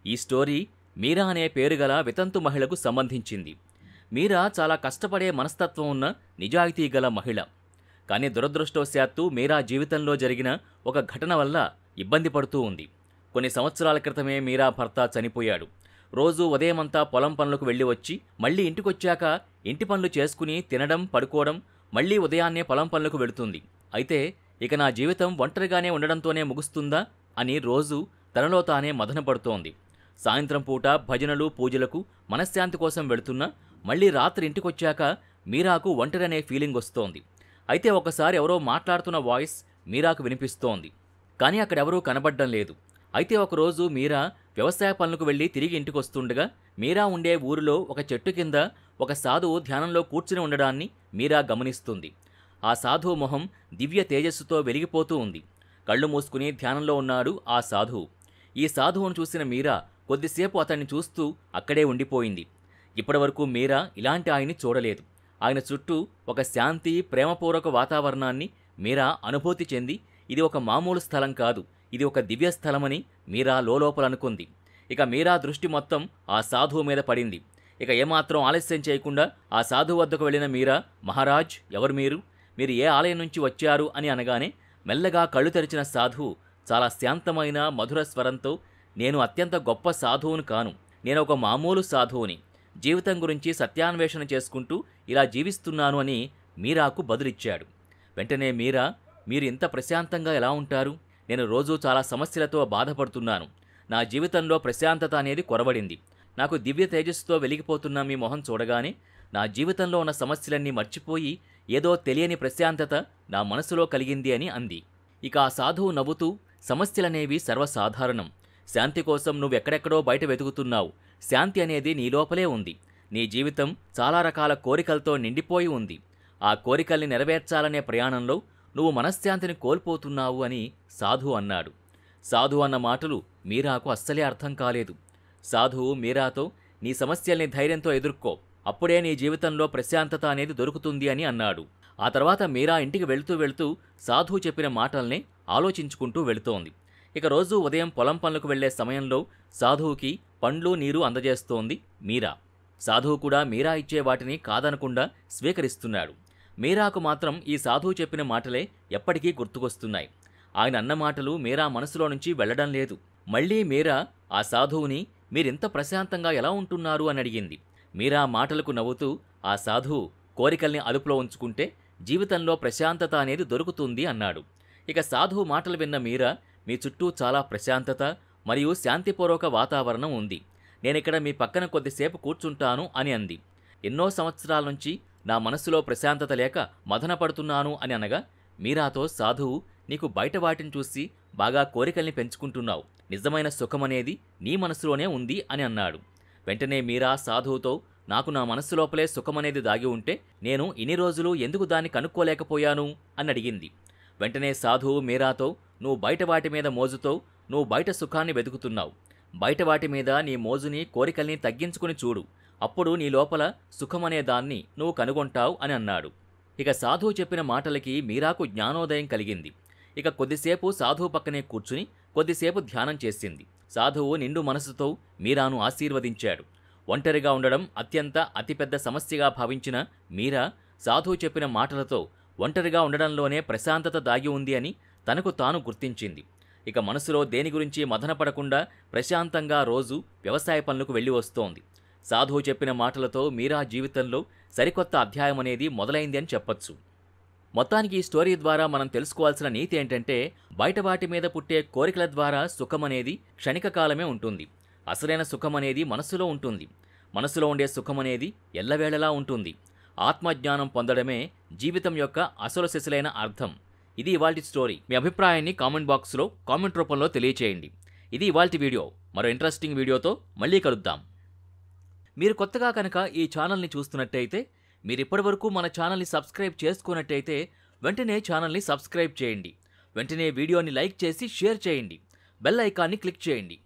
ఈ స్టోరీ మీరా అనే పేరుగల వితంతు మహిళకు సంబంధించింది. మీరా చాలా కష్టపడే మనస్తత్వం ఉన్న నిజాయితీ గల మహిళ. కానీ దురదృష్టవశాత్తు మీరా జీవితంలో జరిగిన ఒక ఘటన వల్ల ఇబ్బంది పడుతూ ఉంది. కొన్ని సంవత్సరాల క్రితమే మీరా భర్త చనిపోయాడు. రోజూ ఉదయమంతా పొలం పనులకు వెళ్ళి వచ్చి మళ్ళీ ఇంటికొచ్చాక ఇంటి పనులు చేసుకుని తినడం, పడుకోవడం, మళ్ళీ ఉదయాన్నే పొలం పనులకు వెళుతుంది. అయితే ఇక నా జీవితం ఒంటరిగానే ఉండడంతోనే ముగుస్తుందా అని రోజు తనలో తానే మదనపడుతోంది. సాయంత్రం పూట భజనలు, పూజలకు మనశ్శాంతి కోసం వెళుతున్నా మళ్ళీ రాత్రి ఇంటికొచ్చాక మీరాకు ఒంటరి అనే ఫీలింగ్ వస్తోంది. అయితే ఒకసారి ఎవరో మాట్లాడుతున్న వాయిస్ మీరాకు వినిపిస్తోంది. కానీ అక్కడెవరూ కనబడ్డం లేదు. అయితే ఒకరోజు మీరా వ్యవసాయ పనులకు వెళ్ళి తిరిగి ఇంటికొస్తుండగా మీరా ఉండే ఊరిలో ఒక చెట్టు కింద ఒక సాధువు ధ్యానంలో కూర్చుని ఉండడాన్ని మీరా గమనిస్తుంది. ఆ సాధువు మొహం దివ్య తేజస్సుతో వెలిగిపోతూ ఉంది. కళ్ళు మూసుకుని ధ్యానంలో ఉన్నాడు ఆ సాధువు. ఈ సాధువును చూసిన మీరా కొద్దిసేపు అతన్ని చూస్తూ అక్కడే ఉండిపోయింది. ఇప్పటివరకు మీరా ఇలాంటి ఆయన్ని చూడలేదు. ఆయన చుట్టూ ఒక శాంతి, ప్రేమపూర్వక వాతావరణాన్ని మీరా అనుభూతి చెంది ఇది ఒక మామూలు స్థలం కాదు, ఇది ఒక దివ్య స్థలమని మీరా లోలోపల అనుకుంది. ఇక మీరా దృష్టి మొత్తం ఆ సాధువు మీద పడింది. ఇక ఏమాత్రం ఆలస్యం చేయకుండా ఆ సాధువు వద్దకు వెళ్ళిన మీరా, మహారాజ్, ఎవరు మీరు? మీరు ఏ ఆలయం నుంచి వచ్చారు అని అనగానే మెల్లగా కళ్ళు తెరిచిన సాధువు చాలా శాంతమైన మధుర స్వరంతో, నేను అత్యంత గొప్ప సాధువును కాను, నేను ఒక మామూలు సాధువుని, జీవితం గురించి సత్యాన్వేషణ చేసుకుంటూ ఇలా జీవిస్తున్నాను అని మీరాకు బదులిచ్చాడు. వెంటనే మీరా, మీరు ఇంత ప్రశాంతంగా ఎలా ఉంటారు? నేను రోజూ చాలా సమస్యలతో బాధపడుతున్నాను. నా జీవితంలో ప్రశాంతత అనేది కొరవడింది. నాకు దివ్య తేజస్సుతో వెలిగిపోతున్న మీ మొహం చూడగానే నా జీవితంలో ఉన్న సమస్యలన్నీ మర్చిపోయి ఏదో తెలియని ప్రశాంతత నా మనసులో కలిగింది అని అంది. ఇక ఆ సాధువు నవ్వుతూ, సమస్యలనేవి సర్వసాధారణం. శాంతి కోసం నువ్వెక్కడెక్కడో బయట వెతుకుతున్నావు. శాంతి అనేది నీ లోపలే ఉంది. నీ జీవితం చాలా రకాల కోరికలతో నిండిపోయి ఉంది. ఆ కోరికల్ని నెరవేర్చాలనే ప్రయాణంలో నువ్వు మనశ్శాంతిని కోల్పోతున్నావు అని సాధువు అన్నాడు. సాధువు అన్న మాటలు మీరాకు అస్సలే అర్థం కాలేదు. సాధువు మీరాతో, నీ సమస్యల్ని ధైర్యంతో ఎదుర్కో, అప్పుడే నీ జీవితంలో ప్రశాంతత అనేది దొరుకుతుంది అని అన్నాడు. ఆ తర్వాత మీరా ఇంటికి వెళుతూ వెళుతూ సాధువు చెప్పిన మాటల్నే ఆలోచించుకుంటూ వెళుతోంది. ఇక రోజూ ఉదయం పొలం పనులకు వెళ్లే సమయంలో సాధువుకి పండ్లు, నీరు అందజేస్తోంది మీరా. సాధువు కూడా మీరా ఇచ్చే వాటిని కాదనకుండా స్వీకరిస్తున్నాడు. మీరాకు మాత్రం ఈ సాధువు చెప్పిన మాటలే ఎప్పటికీ గుర్తుకొస్తున్నాయి. ఆయన అన్న మాటలు మీరా మనసులో నుంచి వెళ్లడం లేదు. మళ్లీ మీరా ఆ సాధువుని, మీరింత ప్రశాంతంగా ఎలా ఉంటున్నారు అని అడిగింది. మీరా మాటలకు నవ్వుతూ, ఆ సాధువు కోరికల్ని అదుపులో ఉంచుకుంటే జీవితంలో ప్రశాంతత అనేది దొరుకుతుంది అన్నాడు. ఇక సాధువు మాటలు విన్న మీరా, మీ చుట్టూ చాలా ప్రశాంతత మరియు శాంతిపూర్వక వాతావరణం ఉంది. నేనిక్కడ మీ పక్కన కొద్దిసేపు కూర్చుంటాను అని అంది. ఎన్నో సంవత్సరాల నుంచి నా మనసులో ప్రశాంతత లేక మదనపడుతున్నాను అని అనగా మీరాతో సాధువు, నీకు బయట వాటిని చూసి బాగా కోరికల్ని పెంచుకుంటున్నావు. నిజమైన సుఖమనేది నీ మనసులోనే ఉంది అని అన్నాడు. వెంటనే మీరా సాధువుతో, నాకు నా మనస్సు లోపలే సుఖమనేది దాగి ఉంటే నేను ఇన్ని రోజులు ఎందుకు దాన్ని కనుక్కోలేకపోయాను అని అడిగింది. వెంటనే సాధువు మీరాతో, నువ్వు బయట వాటి మీద మోజుతో నువ్వు బయట సుఖాన్ని వెతుకుతున్నావు. బయట వాటి మీద నీ మోజుని, కోరికల్ని తగ్గించుకుని చూడు, అప్పుడు నీ లోపల సుఖమనే దాన్ని నువ్వు కనుగొంటావు అని అన్నాడు. ఇక సాధువు చెప్పిన మాటలకి మీరాకు జ్ఞానోదయం కలిగింది. ఇక కొద్దిసేపు సాధువు పక్కనే కూర్చుని కొద్దిసేపు ధ్యానం చేసింది. సాధువు నిండు మనసుతో మీరాను ఆశీర్వదించాడు. ఒంటరిగా ఉండడం అతిపెద్ద సమస్యగా భావించిన మీరా సాధువు చెప్పిన మాటలతో ఒంటరిగా ఉండడంలోనే ప్రశాంతత దాగి ఉంది అని తనకు తాను గుర్తించింది. ఇక మనసులో దేని గురించి మదనపడకుండా ప్రశాంతంగా రోజు వ్యవసాయ పనులకు వెళ్ళి వస్తోంది. సాధువు చెప్పిన మాటలతో మీరా జీవితంలో సరికొత్త అధ్యాయం అనేది మొదలైంది అని చెప్పొచ్చు. మొత్తానికి ఈ స్టోరీ ద్వారా మనం తెలుసుకోవాల్సిన నీతి ఏంటంటే, బయట వాటి మీద పుట్టే కోరికల ద్వారా సుఖమనేది క్షణిక కాలమే ఉంటుంది. అసలైన సుఖమనేది మనసులో ఉంటుంది. మనసులో ఉండే సుఖమనేది ఎల్లవేళలా ఉంటుంది. ఆత్మజ్ఞానం పొందడమే జీవితం యొక్క అసలు సిసలైన అర్థం. ఇది ఇవాల్టి స్టోరీ. మీ అభిప్రాయాన్ని కామెంట్ బాక్స్లో కామెంట్ రూపంలో తెలియచేయండి. ఇది ఇవాల్టి వీడియో. మరో ఇంట్రెస్టింగ్ వీడియోతో మళ్ళీ కలుద్దాం. మీరు కొత్తగా కనుక ఈ ఛానల్ని చూస్తున్నట్టయితే, మీరిప్పటివరకు మన ఛానల్ని సబ్స్క్రైబ్ చేసుకున్నట్టయితే వెంటనే ఛానల్ని సబ్స్క్రైబ్ చేయండి. వెంటనే వీడియోని లైక్ చేసి షేర్ చేయండి. బెల్ ఐకాన్ని క్లిక్ చేయండి.